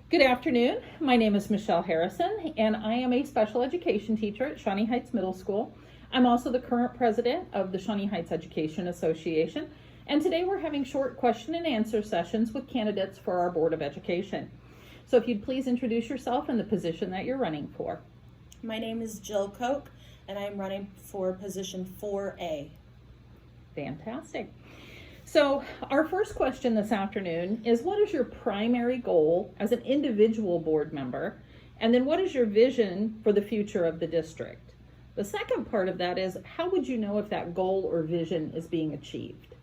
Good afternoon. My name is Michelle Harrison, and I am a special education teacher at Shawnee Heights Middle School. I'm also the current president of the Shawnee Heights Education Association, and today we're having short question and answer sessions with candidates for our Board of Education. So if you'd please introduce yourself and the position that you're running for. My name is Jill Koch, and I'm running for position 4A. Fantastic. So our first question this afternoon is, what is your primary goal as an individual board member? And then what is your vision for the future of the district? The second part of that is, how would you know if that goal or vision is being achieved?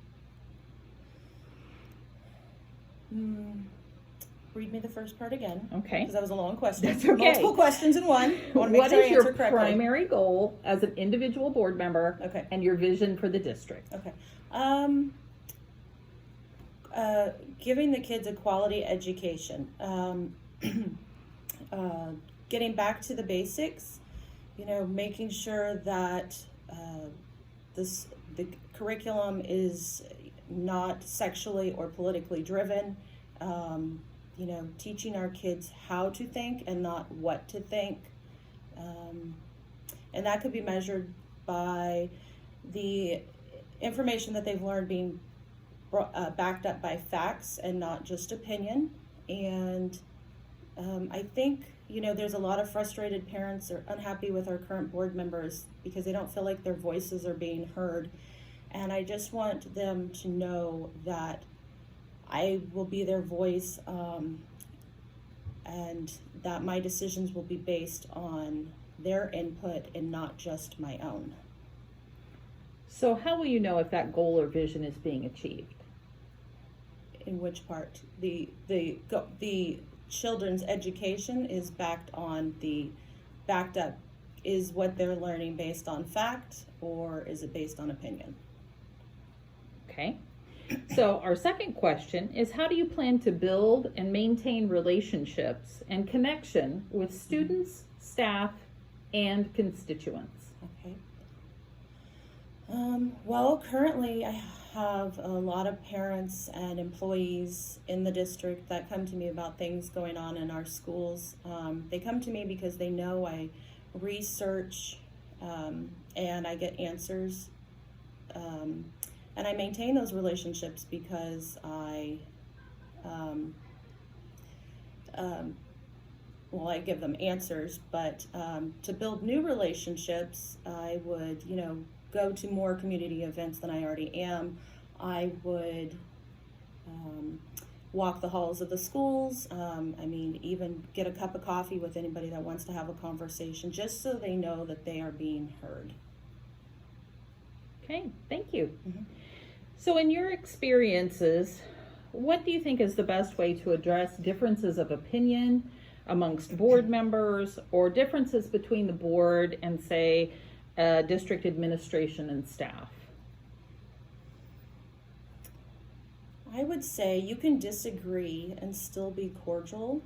Read me the first part again. Okay. Because that was a long question. That's okay. Multiple questions in one. I want to make What sure I is answer your correctly. primary goal as an individual board member? Okay. And your vision for the district? Okay. Giving the kids a quality education. Getting back to the basics. Making sure that the curriculum is not sexually or politically driven. Teaching our kids how to think and not what to think. And that could be measured by the information that they've learned being backed up by facts and not just opinion. And I think, there's a lot of frustrated parents are unhappy with our current board members because they don't feel like their voices are being heard. And I just want them to know that I will be their voice, and that my decisions will be based on their input and not just my own. So how will you know if that goal or vision is being achieved? In which part? The children's education is backed up. Is what they're learning based on fact, or is it based on opinion? Okay. So our second question is, how do you plan to build and maintain relationships and connection with students, staff, and constituents? Okay. Well, currently I have a lot of parents and employees in the district that come to me about things going on in our schools. They come to me because they know I research and I get answers. And I maintain those relationships because I give them answers, but to build new relationships, I would, go to more community events than I already am. I would walk the halls of the schools, even get a cup of coffee with anybody that wants to have a conversation, just so they know that they are being heard. Okay, thank you. Mm-hmm. So in your experiences, what do you think is the best way to address differences of opinion amongst board members, or differences between the board and, say, district administration and staff? I would say you can disagree and still be cordial,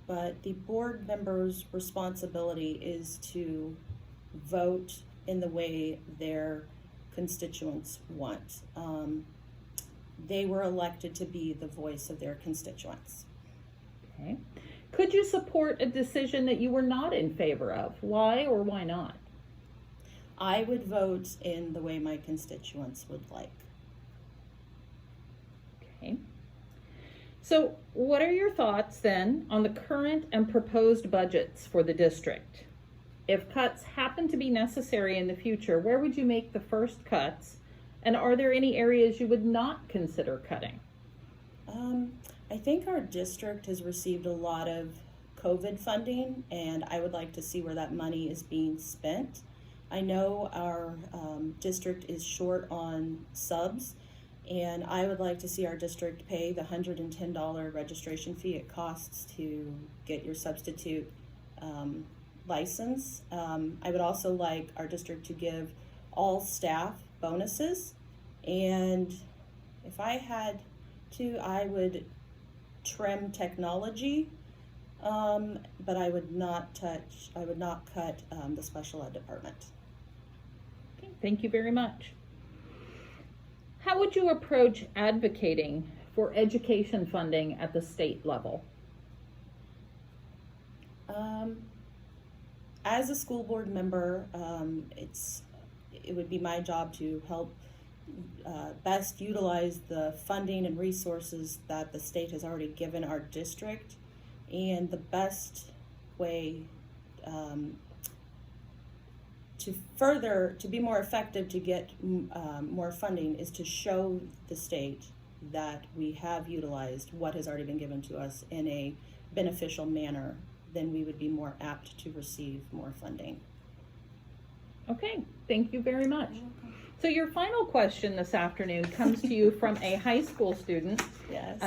but the board member's responsibility is to vote in the way their constituents want. They were elected to be the voice of their constituents. Okay. Could you support a decision that you were not in favor of? Why or why not? I would vote in the way my constituents would like. Okay. So what are your thoughts then on the current and proposed budgets for the district? If cuts happen to be necessary in the future, where would you make the first cuts? And are there any areas you would not consider cutting? I think our district has received a lot of COVID funding, and I would like to see where that money is being spent. I know our district is short on subs, and I would like to see our district pay the $110 registration fee it costs to get your substitute license. I would also like our district to give all staff bonuses, and if I had to, I would trim technology, but I would not cut the special ed department. Okay, thank you very much. How would you approach advocating for education funding at the state level? As a school board member, it would be my job to help best utilize the funding and resources that the state has already given our district, and the best way to be more effective to get more funding is to show the state that we have utilized what has already been given to us in a beneficial manner. Then we would be more apt to receive more funding. Okay, thank you very much. So your final question this afternoon comes to you from a high school student. Yes.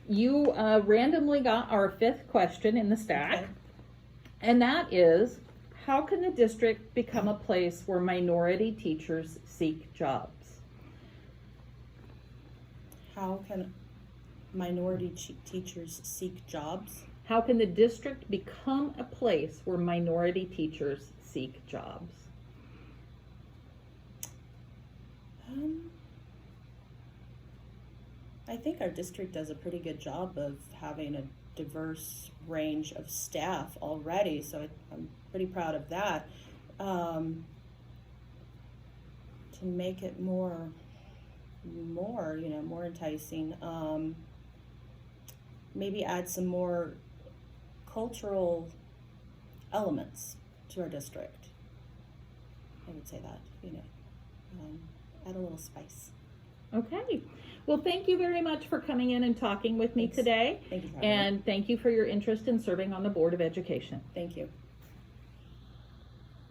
You randomly got our 5th question in the stack, Okay. and that is, how can the district become a place where minority teachers seek jobs? How can minority teachers seek jobs? How can the district become a place where minority teachers seek jobs? I think our district does a pretty good job of having a diverse range of staff already, so I'm pretty proud of that. To make it more enticing, maybe add some more cultural elements to our district. I would say that, add a little spice. Okay. Well, thank you very much for coming in and talking with me Thanks. today. Thank you for having me. And thank you for your interest in serving on the Board of Education. Thank you.